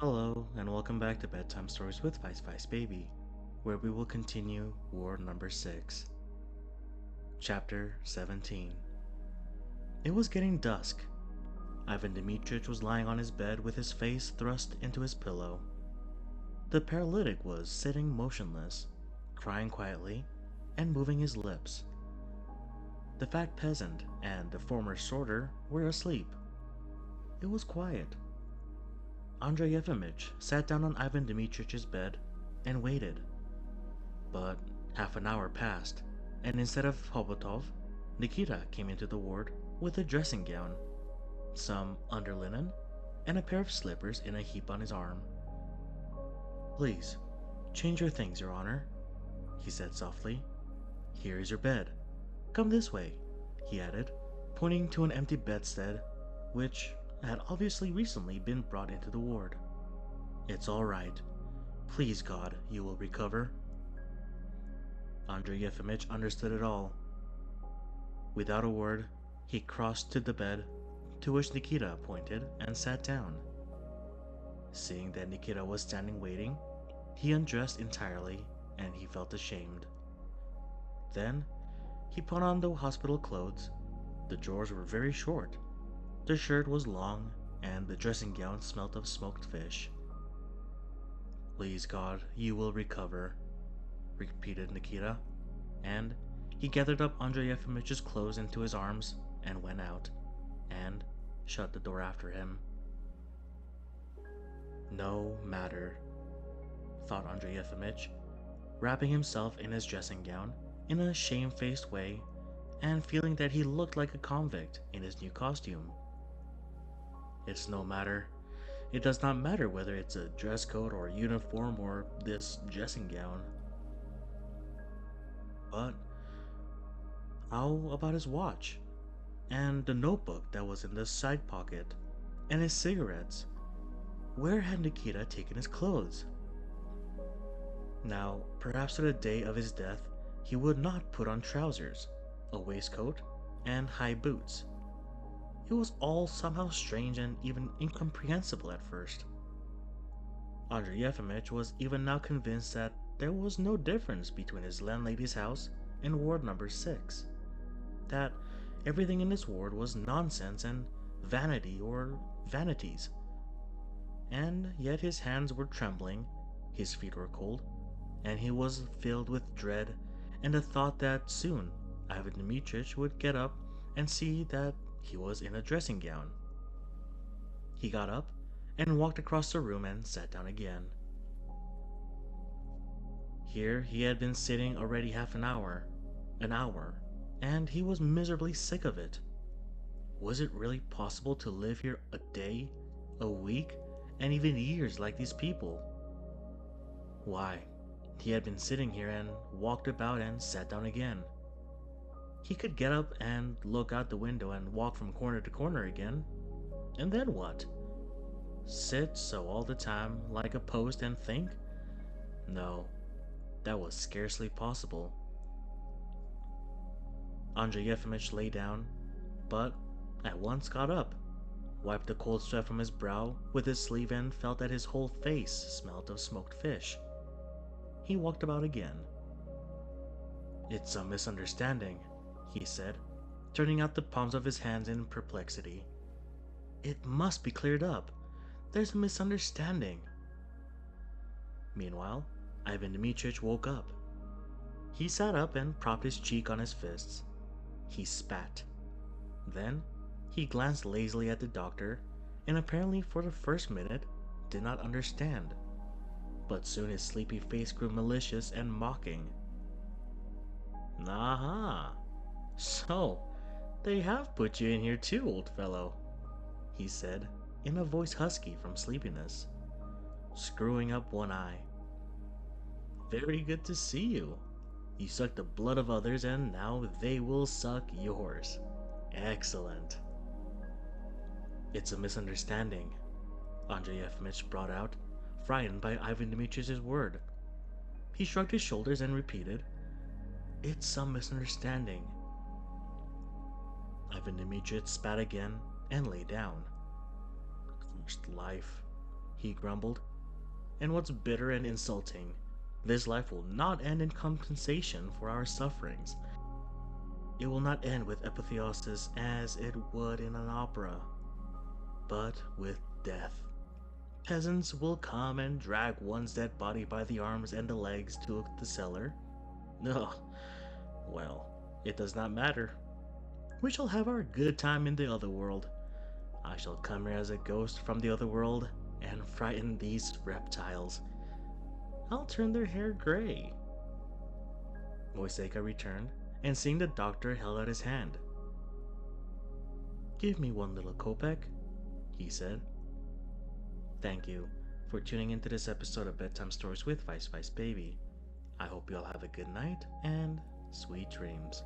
Hello, and welcome back to Bedtime Stories with Vice Vice Baby, where we will continue War number 6, Chapter 17. It was getting dusk. Ivan Dmitrich was lying on his bed with his face thrust into his pillow. The paralytic was sitting motionless, crying quietly, and moving his lips. The fat peasant and the former sorter were asleep. It was quiet. Andrei Yefimych sat down on Ivan Dmitrich's bed and waited. But half an hour passed, and instead of Hobotov, Nikita came into the ward with a dressing gown, some underlinen, and a pair of slippers in a heap on his arm. "Please, change your things, Your Honor," he said softly. "Here is your bed. Come this way," he added, pointing to an empty bedstead, which had obviously recently been brought into the ward. "It's all right. Please God, you will recover." Andrei Yefimych understood it all. Without a word, he crossed to the bed, to which Nikita pointed, and sat down. Seeing that Nikita was standing waiting, he undressed entirely, and he felt ashamed. Then, he put on the hospital clothes. The drawers were very short, the shirt was long, and the dressing gown smelt of smoked fish. "Please God, you will recover," repeated Nikita, and he gathered up Andrei Yefimich's clothes into his arms and went out, and shut the door after him. No matter, thought Andrei Yefimych, wrapping himself in his dressing gown in a shamefaced way and feeling that he looked like a convict in his new costume. It's no matter. It does not matter whether it's a dress coat or uniform or this dressing gown. But how about his watch? And the notebook that was in the side pocket? And his cigarettes? Where had Nikita taken his clothes? Now, perhaps to the day of his death, he would not put on trousers, a waistcoat, and high boots. It was all somehow strange and even incomprehensible at first. Andrei Yefimych was even now convinced that there was no difference between his landlady's house and ward number 6, that everything in his ward was nonsense and vanity or vanities. And yet his hands were trembling, his feet were cold, and he was filled with dread and the thought that soon Ivan Dmitrich would get up and see that he was in a dressing gown. He got up and walked across the room and sat down again. Here he had been sitting already half an hour, and he was miserably sick of it. Was it really possible to live here a day, a week, and even years like these people? Why, he had been sitting here and walked about and sat down again. He could get up and look out the window and walk from corner to corner again. And then what? Sit so all the time like a post and think? No, that was scarcely possible. Andrei Yefimych lay down, but at once got up, wiped the cold sweat from his brow with his sleeve and felt that his whole face smelt of smoked fish. He walked about again. "It's a misunderstanding," he said, turning out the palms of his hands in perplexity. "It must be cleared up. There's a misunderstanding." Meanwhile, Ivan Dmitrich woke up. He sat up and propped his cheek on his fists. He spat. Then he glanced lazily at the doctor and apparently for the first minute did not understand. But soon his sleepy face grew malicious and mocking. "Aha! So, they have put you in here too, old fellow," he said, in a voice husky from sleepiness, screwing up one eye. "Very good to see you. You suck the blood of others and now they will suck yours. Excellent." "It's a misunderstanding," Andrei Yefimych brought out, frightened by Ivan Dmitrich's word. He shrugged his shoulders and repeated, "It's some misunderstanding." Ivan Dmitrich spat again and lay down. Cursed life, he grumbled. And what's bitter and insulting, this life will not end in compensation for our sufferings. It will not end with apotheosis as it would in an opera, but with death. Peasants will come and drag one's dead body by the arms and the legs to the cellar. Ugh, well, it does not matter. We shall have our good time in the other world. I shall come here as a ghost from the other world and frighten these reptiles. I'll turn their hair gray. Moiseika returned, and seeing the doctor, held out his hand. Give me one little kopeck, he said. Thank you for tuning into this episode of Bedtime Stories with Vice Baby. I hope you all have a good night and sweet dreams.